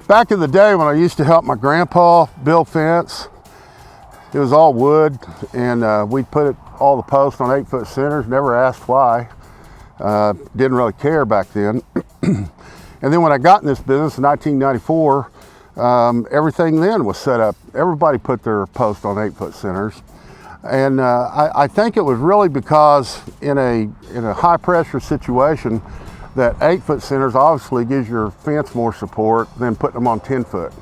Back in the day when I used to help my grandpa build fence, it was all wood, and we'd put all the posts on 8-foot centers, never asked why. Didn't really care back then. And then when I got in this business in 1994, everything then was set up. Everybody put their post on 8-foot centers. And I think it was really because in a high pressure situation that 8-foot centers obviously gives your fence more support than putting them on 10-foot.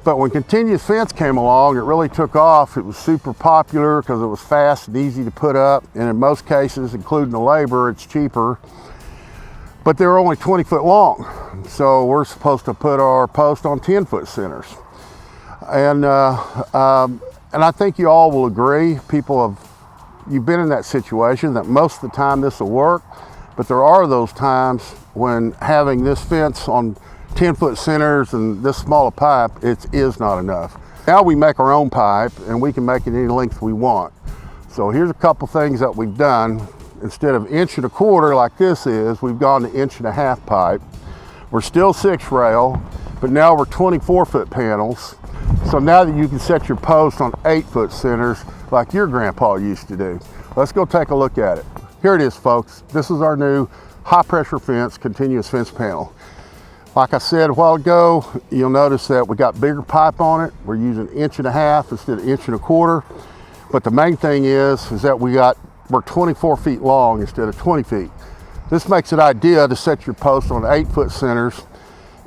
But when continuous fence came along, it really took off. It was super popular because it was fast and easy to put up. And in most cases, including the labor, it's cheaper. But they're only 20-foot long. So we're supposed to put our post on 10-foot centers. And I think you all will agree, you've been in that situation that most of the time this will work, but there are those times when having this fence on 10-foot centers and this small a pipe, it is not enough. Now we make our own pipe and we can make it any length we want. So here's a couple things that we've done. Instead of 1.25 inches like this is, we've gone to 1.5 inch pipe. We're still 6 rail, but now we're 24-foot panels. So now that you can set your post on 8-foot centers like your grandpa used to do. Let's go take a look at it. Here it is, folks. This is our new high pressure fence, continuous fence panel. Like I said a while ago, you'll notice that we got bigger pipe on it. We're using 1.5 inches instead of 1.25 inches. But the main thing is that we're 24 feet long instead of 20 feet. This makes it ideal to set your post on 8-foot centers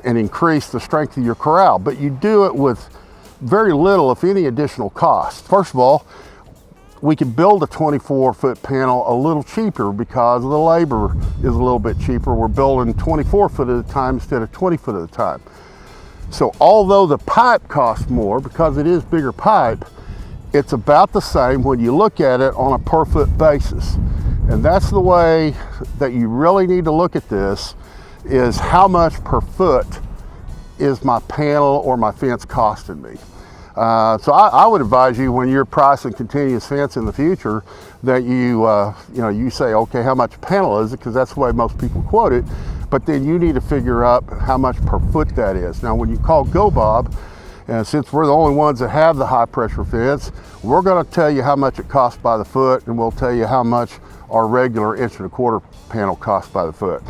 and increase the strength of your corral. But you do it with very little, if any, additional cost. First of all, we can build a 24-foot panel a little cheaper because the labor is a little bit cheaper. We're building 24 foot at a time instead of 20 foot at a time. So although the pipe costs more because it is bigger pipe, it's about the same when you look at it on a per foot basis. And that's the way that you really need to look at this, is how much per foot is my panel or my fence costing me. So I would advise you, when you're pricing continuous fence in the future, that you say, okay, how much a panel is it? Because that's the way most people quote it. But then you need to figure out how much per foot that is. Now, when you call GoBob, and since we're the only ones that have the high pressure fence, we're going to tell you how much it costs by the foot, and we'll tell you how much our regular 1.25 inch panel costs by the foot.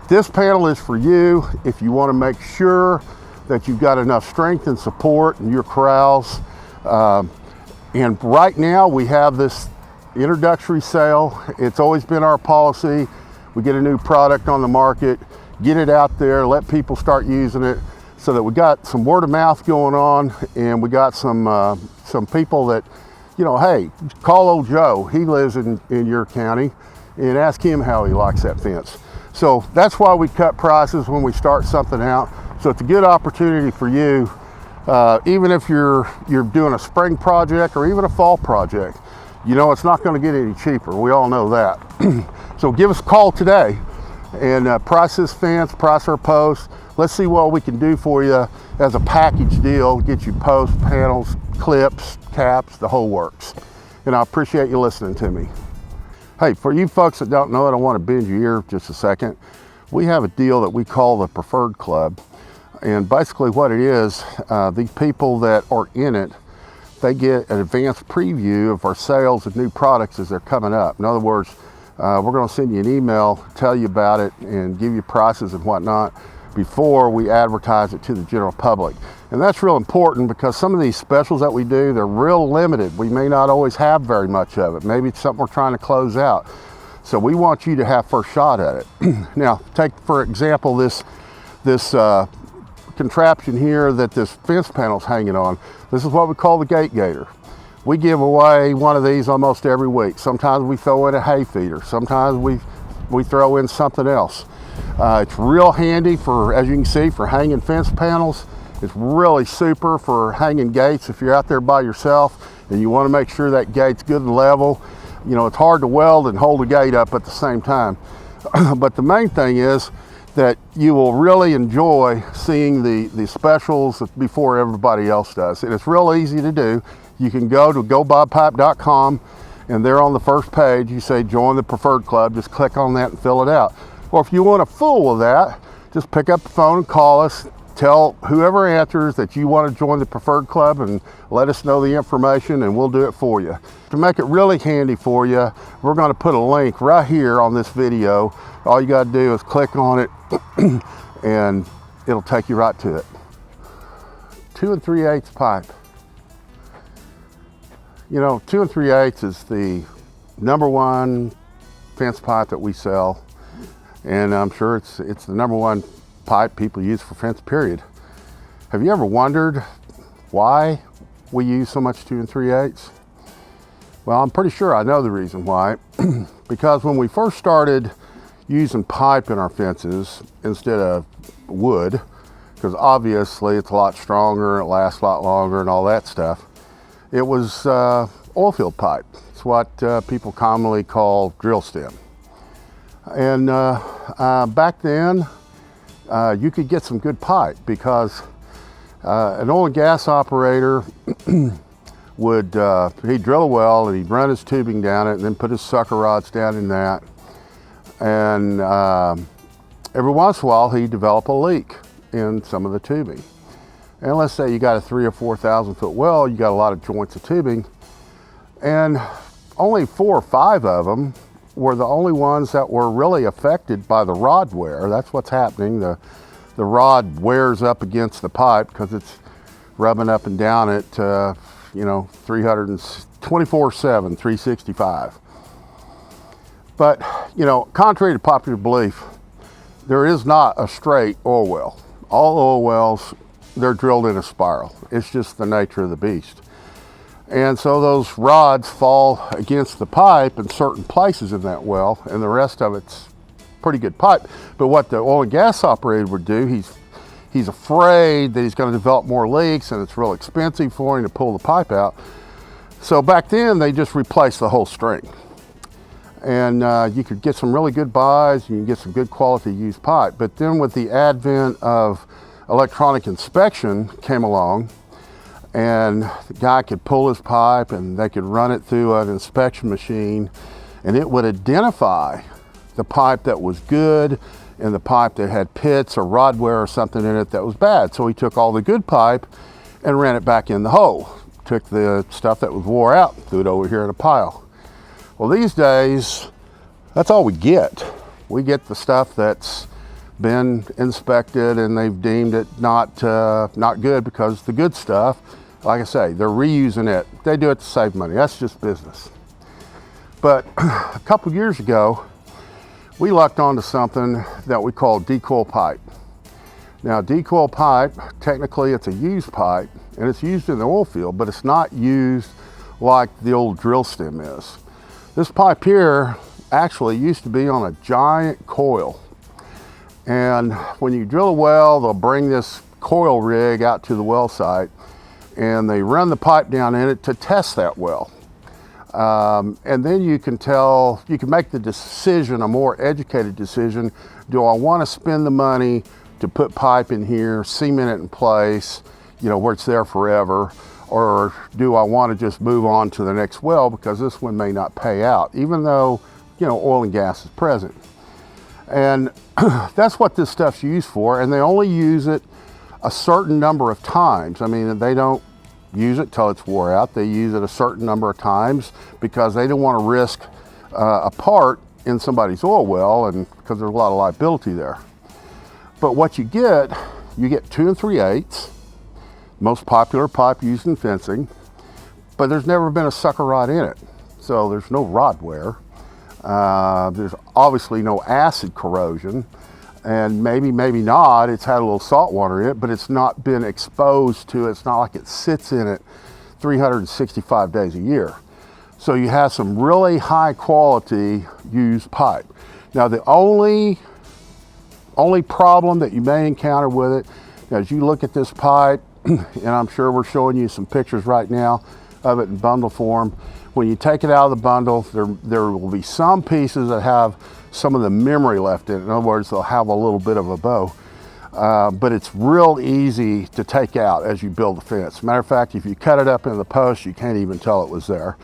This panel is for you if you want to make sure that you've got enough strength and support in your corrals. And right now we have this introductory sale. It's always been our policy. We get a new product on the market, get it out there, let people start using it, so that we got some word of mouth going on, and we got some people that, hey, call old Joe. He lives in your county, and ask him how he likes that fence. So that's why we cut prices when we start something out. So it's a good opportunity for you, even if you're doing a spring project or even a fall project. It's not going to get any cheaper. We all know that. So give us a call today and price this fence, price our posts. Let's see what we can do for you as a package deal, get you posts, panels, clips, caps, the whole works. And I appreciate you listening to me. Hey, for you folks that don't know it, I want to bend your ear just a second. We have a deal that we call the Preferred Club. And basically what it is, these people that are in it, they get an advanced preview of our sales of new products as they're coming up. In other words, we're going to send you an email, tell you about it, and give you prices and whatnot before we advertise it to the general public. And that's real important because some of these specials that we do, they're real limited. We may not always have very much of it. Maybe it's something we're trying to close out. So we want you to have first shot at it. Now, take for example this contraption here that this fence panel's hanging on. This is what we call the gate gator. We give away one of these almost every week. Sometimes we throw in a hay feeder. Sometimes we throw in something else. It's real handy for, as you can see, for hanging fence panels. It's really super for hanging gates if you're out there by yourself and you want to make sure that gate's good and level. It's hard to weld and hold the gate up at the same time. But the main thing is that you will really enjoy seeing the specials before everybody else does. And it's real easy to do. You can go to GoBobPipe.com, and there on the first page you say join the Preferred Club. Just click on that and fill it out. Or if you want to fool with that, just pick up the phone and call us, tell whoever answers that you want to join the preferred club and let us know the information, and we'll do it for you. To make it really handy for you, we're going to put a link right here on this video. All you got to do is click on it and it'll take you right to it. 2 3/8 pipe. You know, 2 3/8 is the #1 fence pipe that we sell, and I'm sure it's the #1 pipe people use for fence, period. Have you ever wondered why we use so much 2 3/8? Well, I'm pretty sure I know the reason why. Because when we first started using pipe in our fences instead of wood, because obviously it's a lot stronger, it lasts a lot longer and all that stuff, it was oil field pipe. It's what people commonly call drill stem. And back then, you could get some good pipe because an oil and gas operator would, he'd drill a well and he'd run his tubing down it and then put his sucker rods down in that. And every once in a while he'd develop a leak in some of the tubing. And let's say you got a 3,000 or 4,000 foot well, you got a lot of joints of tubing, and only 4 or 5 of them were the only ones that were really affected by the rod wear. That's what's happening. The rod wears up against the pipe because it's rubbing up and down it, you know, 24/7, 365. But, you know, contrary to popular belief, there is not a straight oil well. All oil wells, they're drilled in a spiral. It's just the nature of the beast. And so those rods fall against the pipe in certain places in that well, and the rest of it's pretty good pipe. But what the oil and gas operator would do, he's afraid that he's going to develop more leaks and it's real expensive for him to pull the pipe out. So back then they just replaced the whole string. And you could get some really good buys, and you can get some good quality used pipe. But then with the advent of electronic inspection came along, and the guy could pull his pipe and they could run it through an inspection machine, and it would identify the pipe that was good and the pipe that had pits or rod wear or something in it that was bad. So he took all the good pipe and ran it back in the hole. Took the stuff that was wore out, threw it over here in a pile. Well, these days, that's all we get. We get the stuff that's been inspected and they've deemed it not good, because the good stuff, like I say, they're reusing it. They do it to save money. That's just business. But a couple years ago, we lucked onto something that we call decoil pipe. Now, decoil pipe, technically it's a used pipe, and it's used in the oil field, but it's not used like the old drill stem is. This pipe here actually used to be on a giant coil. And when you drill a well, they'll bring this coil rig out to the well site and they run the pipe down in it to test that well. And then you can make the decision, a more educated decision. Do I want to spend the money to put pipe in here, cement it in place, you know, where it's there forever? Or do I want to just move on to the next well because this one may not pay out, even though, you know, oil and gas is present? And that's what this stuff's used for, and they only use it a certain number of times. I mean, they don't use it till it's wore out. They use it a certain number of times because they don't want to risk a part in somebody's oil well, and because there's a lot of liability there. But what you get 2 3/8. Most popular pipe used in fencing, but there's never been a sucker rod in it. So there's no rod wear. There's obviously no acid corrosion, and maybe not, it's had a little salt water in it, but it's not been exposed to it. It's not like it sits in it 365 days a year. So you have some really high quality used pipe. Now the only problem that you may encounter with it, as you look at this pipe, and I'm sure we're showing you some pictures right now of it in bundle form. When you take it out of the bundle, there will be some pieces that have some of the memory left in it. In other words, they'll have a little bit of a bow. But it's real easy to take out as you build the fence. Matter of fact, if you cut it up into the post, you can't even tell it was there.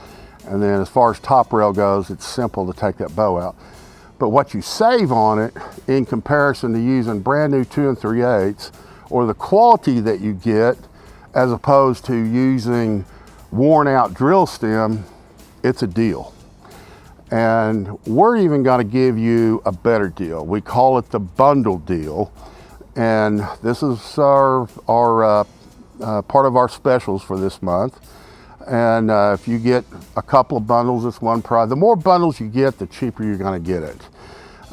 And then as far as top rail goes, it's simple to take that bow out. But what you save on it in comparison to using brand new 2 3/8 or the quality that you get, as opposed to using worn out drill stem, it's a deal. And we're even going to give you a better deal. We call it the bundle deal. And this is our part of our specials for this month. And if you get a couple of bundles, it's one price. The more bundles you get, the cheaper you're going to get it.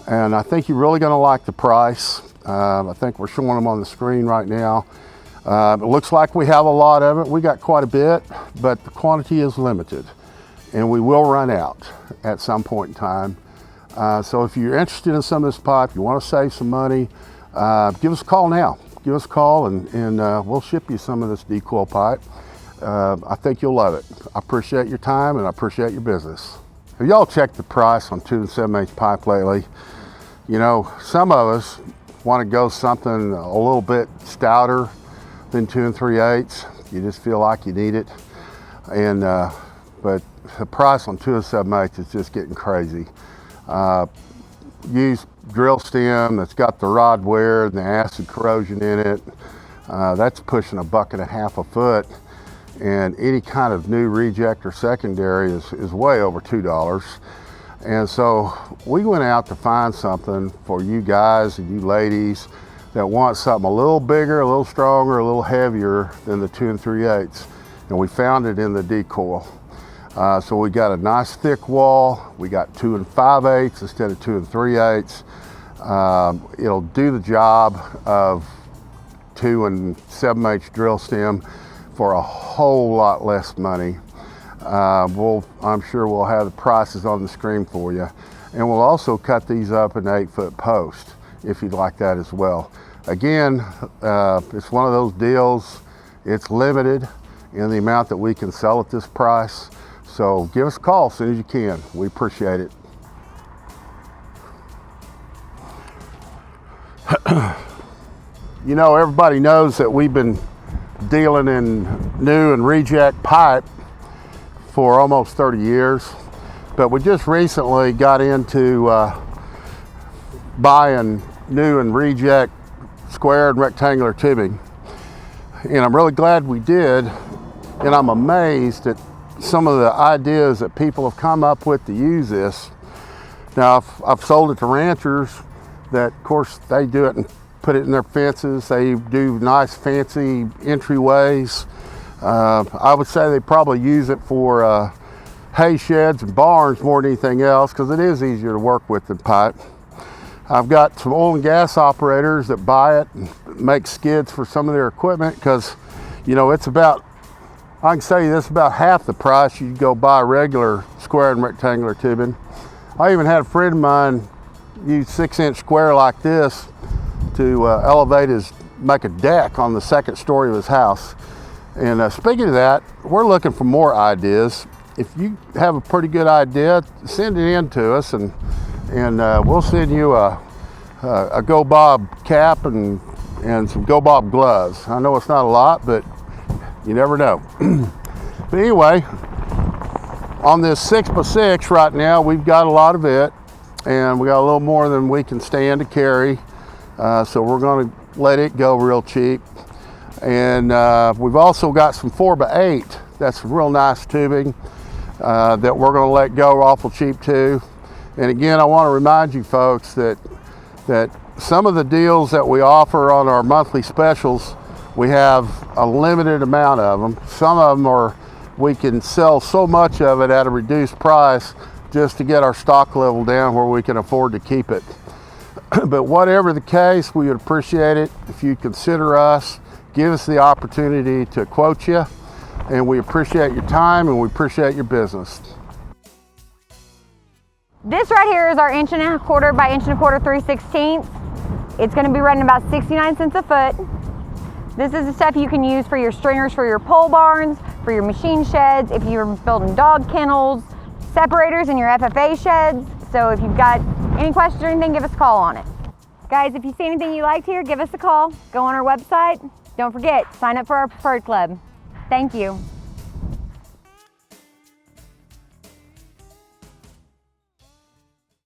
And I think you're really going to like the price. I think we're showing them on the screen right now. It looks like we have a lot of it. We got quite a bit, but the quantity is limited. And we will run out at some point in time. So if you're interested in some of this pipe, you want to save some money, give us a call now. Give us a call and we'll ship you some of this decoil pipe. I think you'll love it. I appreciate your time and I appreciate your business. Have y'all checked the price on 2 7/8 pipe lately? You know, some of us want to go something a little bit stouter than 2 3/8. You just feel like you need it. And but the price on 2 7/8 is just getting crazy. Use drill stem that's got the rod wear and the acid corrosion in it. That's pushing $1.50 a foot. And any kind of new reject or secondary is way over $2. And so we went out to find something for you guys and you ladies that want something a little bigger, a little stronger, a little heavier than the 2 3/8. And we found it in the decoil. So we got a nice thick wall. We got 2 5/8 instead of 2 3/8. It'll do the job of 2 7/8 drill stem for a whole lot less money. I'm sure we'll have the prices on the screen for you. And we'll also cut these up in 8-foot post if you'd like that as well. Again, it's one of those deals. It's limited in the amount that we can sell at this price. So give us a call as soon as you can. We appreciate it. You know, everybody knows that we've been dealing in new and reject pipe for almost 30 years, but we just recently got into buying new and reject square and rectangular tubing. And I'm really glad we did, and I'm amazed at some of the ideas that people have come up with to use this. Now, I've sold it to ranchers that, of course, they do it and put it in their fences. They do nice fancy entryways. I would say they probably use it for hay sheds and barns more than anything else, because it is easier to work with than pipe. I've got some oil and gas operators that buy it and make skids for some of their equipment, because, you know, it's about, I can say this, about half the price you go buy regular square and rectangular tubing. I even had a friend of mine use 6-inch square like this to make a deck on the second story of his house. And speaking of that, we're looking for more ideas. If you have a pretty good idea, send it in to us, and we'll send you a GoBob cap and some GoBob gloves. I know it's not a lot, but you never know. But anyway, on this 6x6 right now, we've got a lot of it, and we got a little more than we can stand to carry. So we're going to let it go real cheap. And we've also got some 4x8. That's real nice tubing that we're going to let go awful cheap too. And again, I want to remind you folks that some of the deals that we offer on our monthly specials, we have a limited amount of them. Some of them we can sell so much of it at a reduced price just to get our stock level down where we can afford to keep it. But whatever the case, we would appreciate it if you consider us, give us the opportunity to quote you, and we appreciate your time and we appreciate your business. This right here is our 1.25 inch by 1.25 inch 3/16. It's going to be running about 69 cents a foot. This is the stuff you can use for your stringers, for your pole barns, for your machine sheds, if you're building dog kennels, separators in your FFA sheds. So if you've got any questions or anything, give us a call on it. Guys, if you see anything you liked here, give us a call. Go on our website. Don't forget, sign up for our preferred club. Thank you.